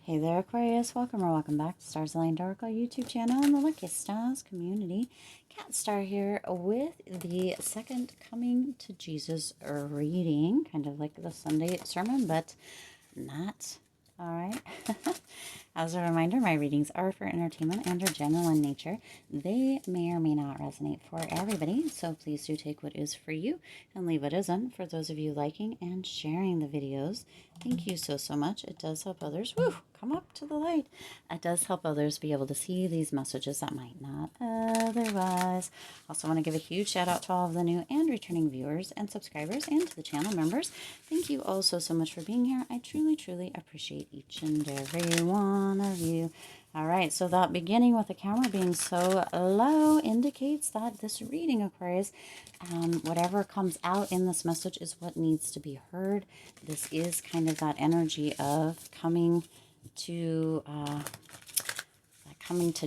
Hey there, Aquarius. Welcome or welcome back to Stars Aligned Oracle YouTube channel and the Lucky Stars community. Cat Star here with the second Coming to Jesus reading, kind of like the Sunday sermon, but not. All right. As a reminder, my readings are for entertainment and are general in nature. They may or may not resonate for everybody, so please do take what is for you and leave what isn't. For those of you liking and sharing the videos, thank you so much. It does help others. Woo! Come up to the light. It does help others be able to see these messages that might not otherwise. Also want to give a huge shout out to all of the new and returning viewers and subscribers and to the channel members. Thank you all so much for being here. I truly appreciate each and every one of you. All right, so that beginning with the camera being so low indicates that this reading, Aquarius, whatever comes out in this message is what needs to be heard. This is kind of that energy of coming to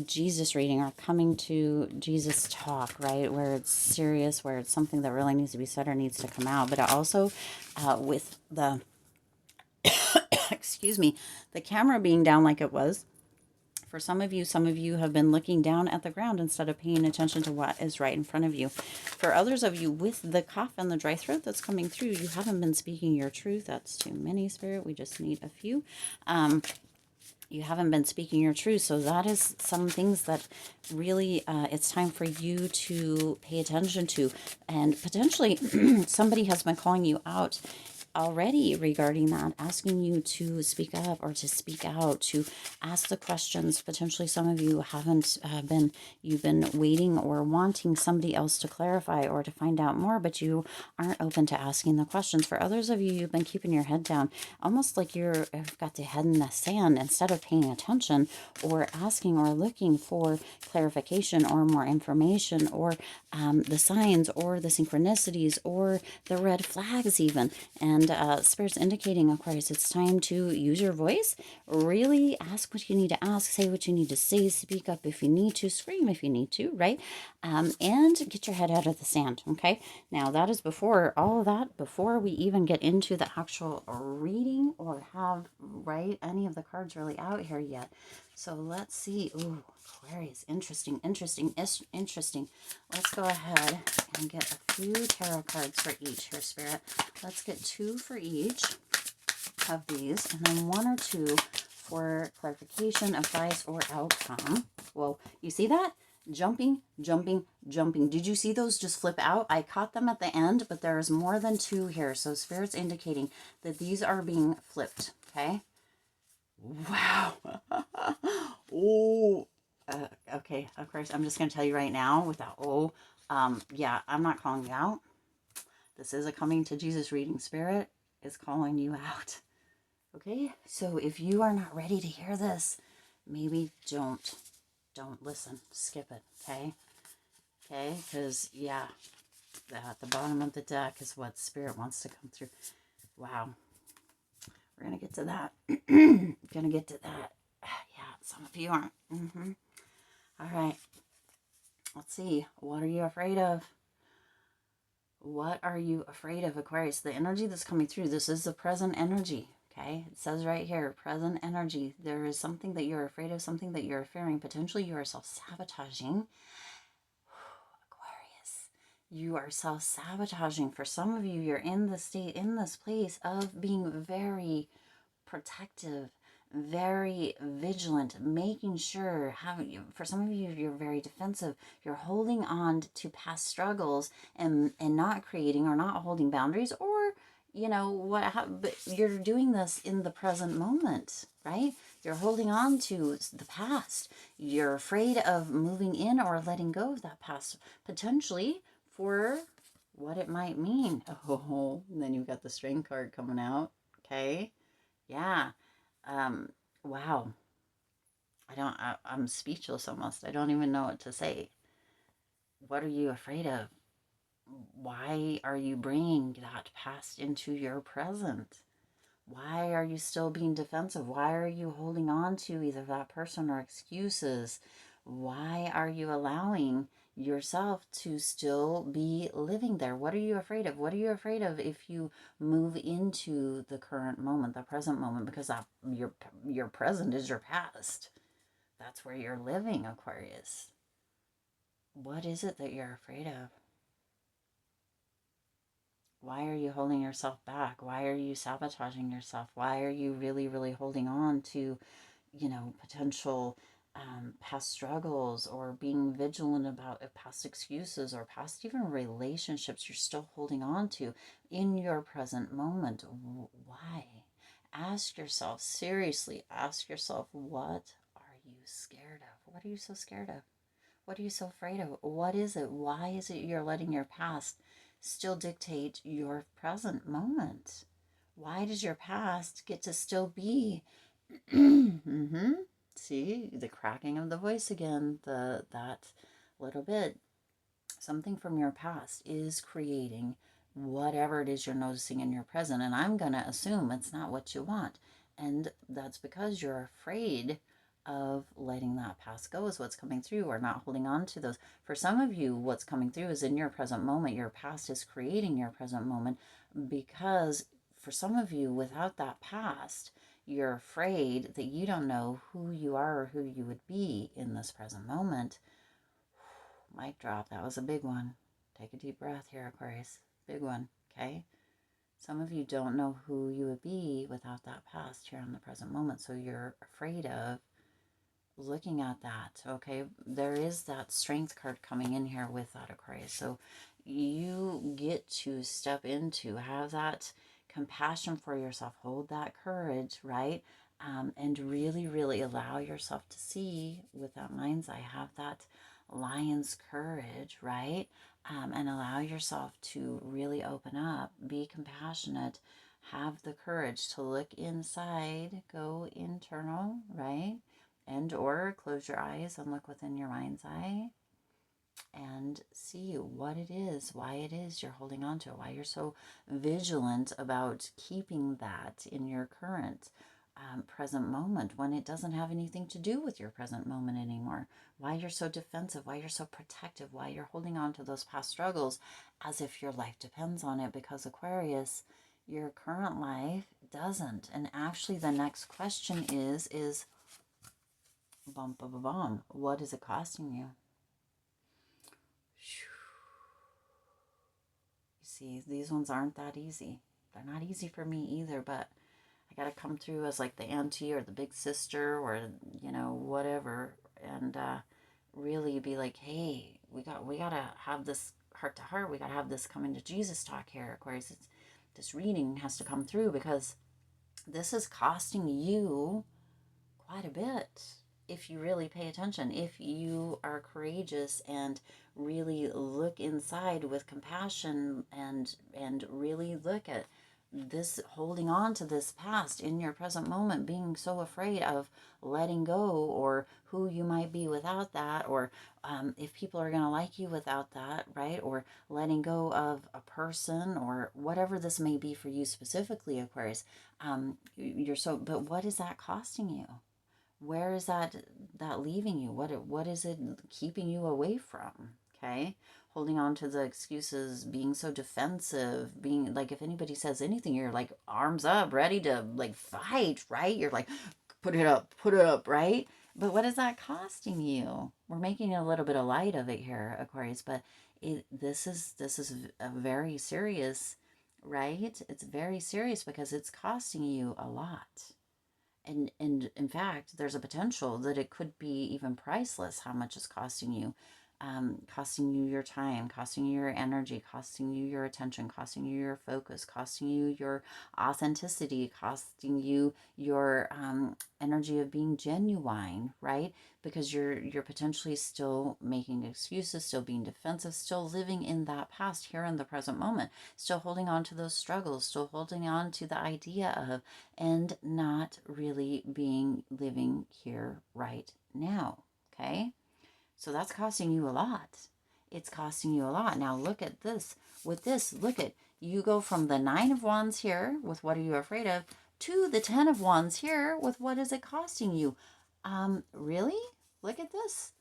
Jesus reading or coming to Jesus talk, right? Where it's serious, where it's something that really needs to be said or needs to come out. But also with the, excuse me, the camera being down like it was, for some of you have been looking down at the ground instead of paying attention to what is right in front of you. For others of you, with the cough and the dry throat that's coming through, you haven't been speaking your truth. That's too many, Spirit. We just need a few. You haven't been speaking your truth. So that is some things that really it's time for you to pay attention to. And potentially somebody has been calling you out already regarding that, asking you to speak up or to speak out, to ask the questions. Potentially some of you haven't you've been waiting or wanting somebody else to clarify or to find out more, but you aren't open to asking the questions. For others of you, you've been keeping your head down, almost like you've got the head in the sand instead of paying attention or asking or looking for clarification or more information or the signs or the synchronicities or the red flags even. And Spirit's indicating, Aquarius, it's time to use your voice. Really ask what you need to ask, say what you need to say, speak up if you need to, scream if you need to, right? And get your head out of the sand, okay? Now, that is before all of that, before we even get into the actual reading or have, right, any of the cards really out here yet. So let's see. Ooh, Aquarius, interesting. Let's go ahead and get a few tarot cards for each here, Spirit. Let's get 2 for each of these, and then 1 or 2 for clarification, advice, or outcome. Whoa, you see that? Jumping. Did you see those just flip out? I caught them at the end, but there is more than 2 here. So Spirit's indicating that these are being flipped, okay? Wow. Oh. Okay, of course, I'm just going to tell you right now without, yeah, I'm not calling you out. This is a Coming to Jesus reading. Spirit is calling you out. Okay, so if you are not ready to hear this, maybe don't listen. Skip it, okay? Okay, because, yeah, at the bottom of the deck is what Spirit wants to come through. Wow. We're going to get to that. Yeah, some of you aren't. All right. Let's see. What are you afraid of? What are you afraid of, Aquarius? The energy that's coming through, this is the present energy, okay? It says right here, present energy. There is something that you're afraid of, something that you're fearing. Potentially you are self-sabotaging. Aquarius, you are self-sabotaging. For some of you, you're in the state, in this place of being very protective, very vigilant, making sure, for some of you, you're very defensive. You're holding on to past struggles and not creating or not holding boundaries, or, you know, but you're doing this in the present moment, right? You're holding on to the past. You're afraid of moving in or letting go of that past, potentially for what it might mean. Oh, and then you've got the Strength card coming out, okay? Yeah. Wow. I'm speechless almost. I don't even know what to say. What are you afraid of? Why are you bringing that past into your present? Why are you still being defensive? Why are you holding on to either that person or excuses? Why are you allowing yourself to still be living there? What are you afraid of? What are you afraid of if you move into the current moment, the present moment? Because your present is your past. That's where you're living, Aquarius. What is it that you're afraid of? Why are you holding yourself back? Why are you sabotaging yourself? Why are you really, really holding on to, potential past struggles, or being vigilant about past excuses, or past even relationships you're still holding on to in your present moment? Why? Ask yourself, seriously, ask yourself, what are you scared of? What are you so scared of? What are you so afraid of? What is it? Why is it you're letting your past still dictate your present moment? Why does your past get to still be? Mm-hmm. See, the cracking of the voice again, that little bit. Something from your past is creating whatever it is you're noticing in your present. And I'm going to assume it's not what you want. And that's because you're afraid of letting that past go, is what's coming through, or not holding on to those. For some of you, what's coming through is in your present moment. Your past is creating your present moment, because for some of you, without that past, you're afraid that you don't know who you are or who you would be in this present moment. Mic drop. That was a big one. Take a deep breath here, Aquarius. Big one, okay? Some of you don't know who you would be without that past here in the present moment, so you're afraid of looking at that, okay? There is that strength card coming in here with that, Aquarius. So you get to step into, have that compassion for yourself, hold that courage, right? And really, really allow yourself to see with that mind's eye, have that lion's courage, right? And allow yourself to really open up, be compassionate, have the courage to look inside, go internal, right? And or close your eyes and look within your mind's eye and see what it is, why it is you're holding on to it, why you're so vigilant about keeping that in your current present moment when it doesn't have anything to do with your present moment anymore, why you're so defensive, why you're so protective, why you're holding on to those past struggles as if your life depends on it, because Aquarius, your current life doesn't. And actually the next question is bum, bum, bum, bum. What is it costing you? You see, these ones aren't that easy. They're not easy for me either, but I got to come through as like the auntie or the big sister or, whatever, and really be like, hey, we got to have this heart to heart. We got to have this coming to Jesus talk here. Aquarius, this reading has to come through, because this is costing you quite a bit if you really pay attention, if you are courageous and really look inside with compassion and really look at this, holding on to this past in your present moment, being so afraid of letting go, or who you might be without that, or if people are going to like you without that, right? Or letting go of a person, or whatever this may be for you specifically, Aquarius. But what is that costing you? Where is that leaving you? What is it keeping you away from? Okay, holding on to the excuses, being so defensive, being like, if anybody says anything, you're like arms up, ready to like fight, right? You're like, put it up, right? But what is that costing you? We're making a little bit of light of it here, Aquarius, but this is a very serious, right? It's very serious, because it's costing you a lot. And in fact, there's a potential that it could be even priceless how much it's costing you your time, costing you your energy, costing you your attention, costing you your focus, costing you your authenticity, costing you your energy of being genuine, right? Because you're potentially still making excuses, still being defensive, still living in that past here in the present moment, still holding on to those struggles, still holding on to the idea of, and not really living here right now, okay? So that's costing you a lot. It's costing you a lot. Now look at this. With this, look at, you go from the 9 of Wands here with what are you afraid of, to the 10 of Wands here with what is it costing you. Really? Look at this.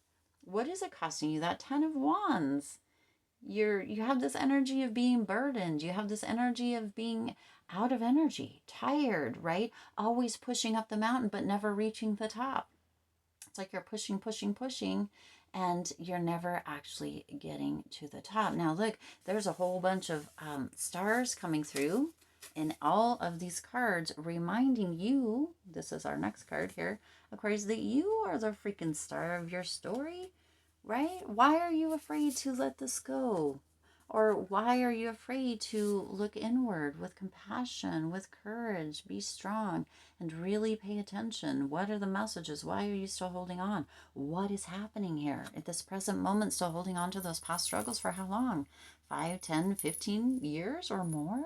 What is it costing you? That 10 of Wands. You have this energy of being burdened. You have this energy of being out of energy, tired, right? Always pushing up the mountain, but never reaching the top. It's like you're pushing, pushing, pushing, and you're never actually getting to the top. Now, look, there's a whole bunch of stars coming through in all of these cards, reminding you, this is our next card here, Aquarius, that you are the freaking star of your story, right? Why are you afraid to let this go? Or why are you afraid to look inward with compassion, with courage, be strong, and really pay attention? What are the messages? Why are you still holding on? What is happening here at this present moment? Still holding on to those past struggles for how long? 5, 10, 15 years or more?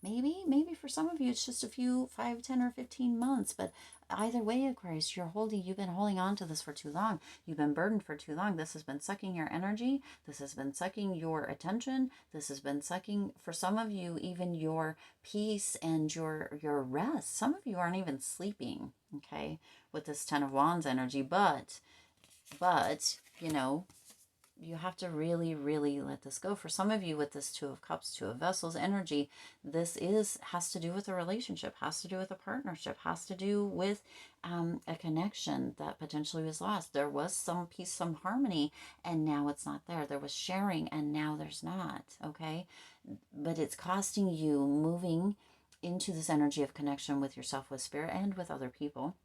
Maybe for some of you it's just a few 5, 10, or 15 months, but either way, Aquarius, you've been holding on to this for too long. You've been burdened for too long. This has been sucking your energy. This has been sucking your attention. This has been sucking, for some of you, even your peace and your rest. Some of you aren't even sleeping, okay, with this 10 of Wands energy, but you know, you have to really, really let this go. For some of you with this 2 of Cups, 2 of Vessels energy, this has to do with a relationship, has to do with a partnership, has to do with a connection that potentially was lost. There was some peace, some harmony, and now it's not there. There was sharing, and now there's not, okay? But it's costing you moving into this energy of connection with yourself, with spirit, and with other people.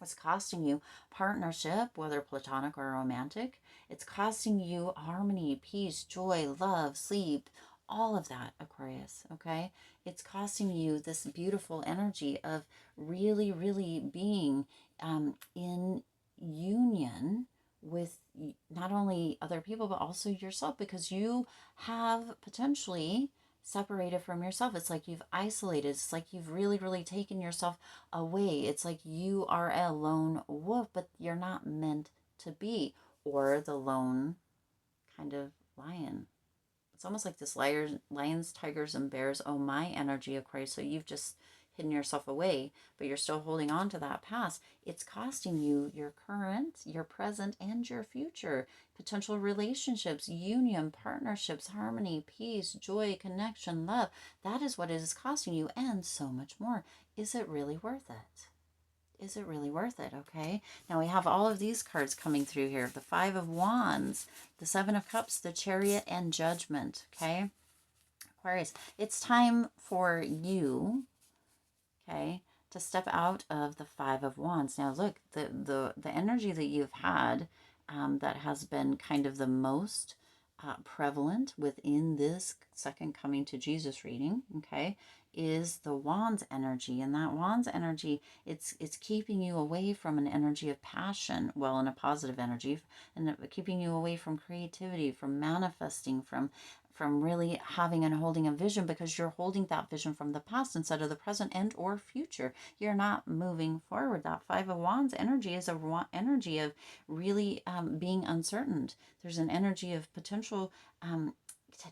It's costing you partnership, whether platonic or romantic. It's costing you harmony, peace, joy, love, sleep, all of that, Aquarius, okay? It's costing you this beautiful energy of really, really being in union with not only other people, but also yourself, because you have potentially separated from yourself. It's like you've isolated. It's like you've really, really taken yourself away. It's like you are a lone wolf, but you're not meant to be, or the lone kind of lion. It's almost like this lions, tigers, and bears, oh my energy, Aquarius. So you've just hidden yourself away, but you're still holding on to that past. It's costing you your current, your present, and your future. Potential relationships, union, partnerships, harmony, peace, joy, connection, love. That is what it is costing you, and so much more. Is it really worth it? Is it really worth it? Okay. Now we have all of these cards coming through here. The 5 of Wands, the 7 of Cups, the Chariot, and Judgment. Okay. Aquarius, it's time for you, okay, to step out of the 5 of Wands. Now look, the energy that you've had that has been kind of the most prevalent within this second coming to Jesus reading, okay, is the Wands energy. And that Wands energy, it's keeping you away from an energy of passion, well, in a positive energy, and keeping you away from creativity, from manifesting, from really having and holding a vision, because you're holding that vision from the past instead of the present and or future. You're not moving forward. That 5 of Wands energy is a energy of really being uncertain. There's an energy of potential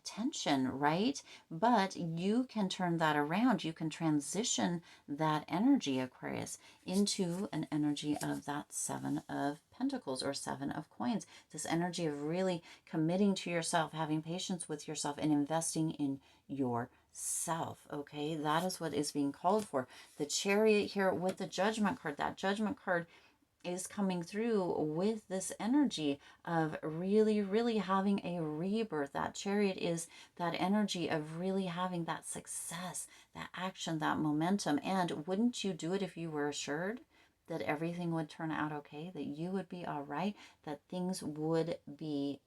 tension, right? But you can turn that around. You can transition that energy, Aquarius, into an energy of that 7 of Pentacles or 7 of Coins. This energy of really committing to yourself, having patience with yourself, and investing in yourself. Okay, that is what is being called for. The Chariot here with the Judgment card. That Judgment card is coming through with this energy of really, really having a rebirth. That Chariot is that energy of really having that success, that action, that momentum. And wouldn't you do it if you were assured that everything would turn out okay, that you would be all right, that things would be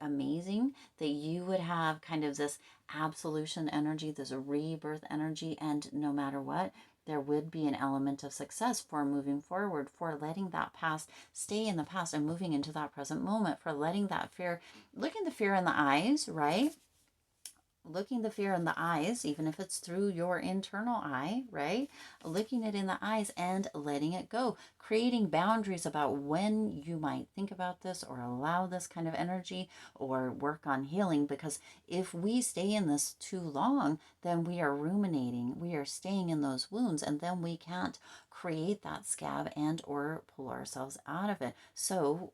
amazing, that you would have kind of this absolution energy, this rebirth energy, and no matter what, there would be an element of success for moving forward, for letting that past stay in the past and moving into that present moment, for letting that fear, looking the fear in the eyes, right? looking the fear in the eyes, even if it's through your internal eye, right? Looking it in the eyes and letting it go. Creating boundaries about when you might think about this or allow this kind of energy or work on healing. Because if we stay in this too long, then we are ruminating. We are staying in those wounds, and then we can't create that scab and or pull ourselves out of it. So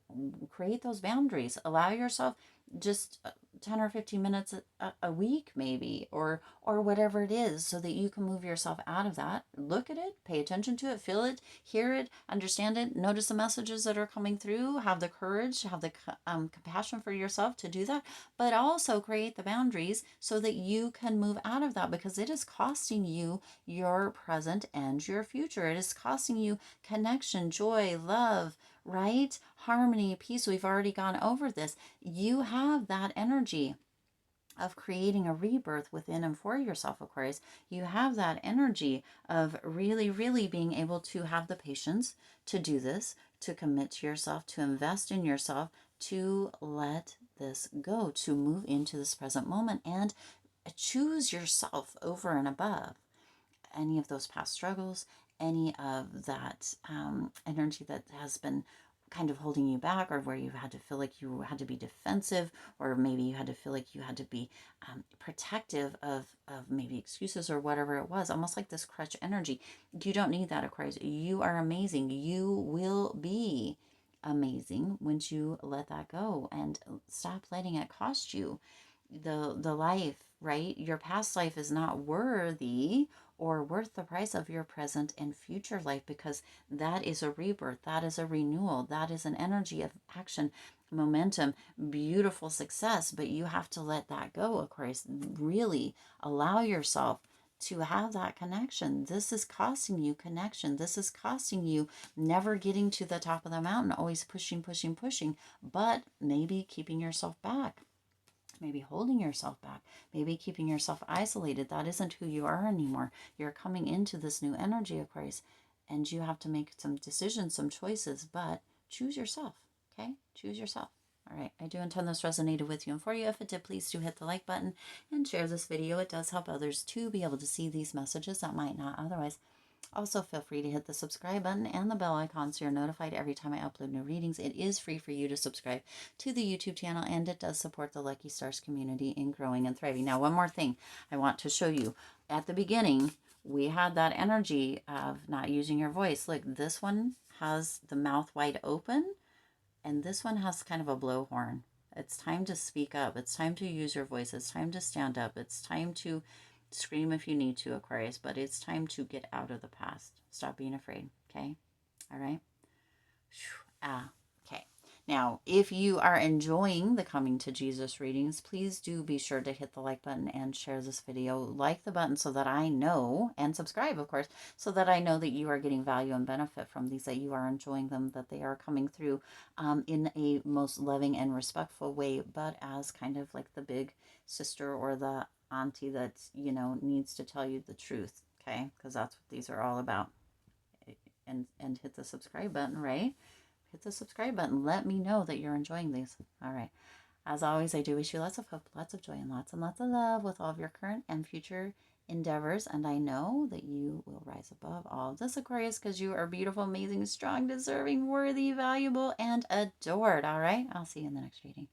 create those boundaries. Allow yourself just 10 or 15 minutes a week maybe, or whatever it is, so that you can move yourself out of that. Look at it, pay attention to it, feel it, hear it, understand it, notice the messages that are coming through, have the courage, have the compassion for yourself to do that, but also create the boundaries so that you can move out of that, because it is costing you your present and your future. It is costing you connection, joy, love, right? Harmony, peace. We've already gone over this. You have that energy of creating a rebirth within and for yourself, Aquarius. You have that energy of really, really being able to have the patience to do this, to commit to yourself, to invest in yourself, to let this go, to move into this present moment and choose yourself over and above any of those past struggles, any of that energy that has been kind of holding you back, or where you had to feel like you had to be defensive, or maybe you had to feel like you had to be protective of maybe excuses or whatever it was, almost like this crutch energy. You don't need that, Aquarius. You are amazing. You will be amazing once you let that go and stop letting it cost you the life, right? Your past life is not worthy or worth the price of your present and future life, because that is a rebirth, that is a renewal, that is an energy of action, momentum, beautiful success. But you have to let that go, Aquarius. Really allow yourself to have that connection. This is costing you connection. This is costing you never getting to the top of the mountain, always pushing, pushing, pushing, but maybe keeping yourself back, maybe holding yourself back, maybe keeping yourself isolated. That isn't who you are anymore. You're coming into this new energy, Aquarius, and you have to make some decisions, some choices, but choose yourself, okay? Choose yourself. All right, I do intend this resonated with you and for you. If it did, please do hit the like button and share this video. It does help others to be able to see these messages that might not otherwise. Also, feel free to hit the subscribe button and the bell icon so you're notified every time I upload new readings. It is free for you to subscribe to the YouTube channel, and it does support the Lucky Stars community in growing and thriving. Now, one more thing I want to show you. At the beginning, we had that energy of not using your voice. Look, this one has the mouth wide open, and this one has kind of a blowhorn. It's time to speak up. It's time to use your voice. It's time to stand up. It's time to scream if you need to, Aquarius, but it's time to get out of the past. Stop being afraid, okay? All right? Okay. Now, if you are enjoying the Coming to Jesus readings, please do be sure to hit the like button and share this video. Like the button so that I know, and subscribe, of course, so that I know that you are getting value and benefit from these, that you are enjoying them, that they are coming through in a most loving and respectful way, but as kind of like the big sister or the auntie that, you know, needs to tell you the truth, okay? Because that's what these are all about. And hit the subscribe button, right? Hit the subscribe button. Let me know that you're enjoying these. All right. As always, I do wish you lots of hope, lots of joy, and lots of love with all of your current and future endeavors. And I know that you will rise above all of this, Aquarius, because you are beautiful, amazing, strong, deserving, worthy, valuable, and adored. All right. I'll see you in the next reading.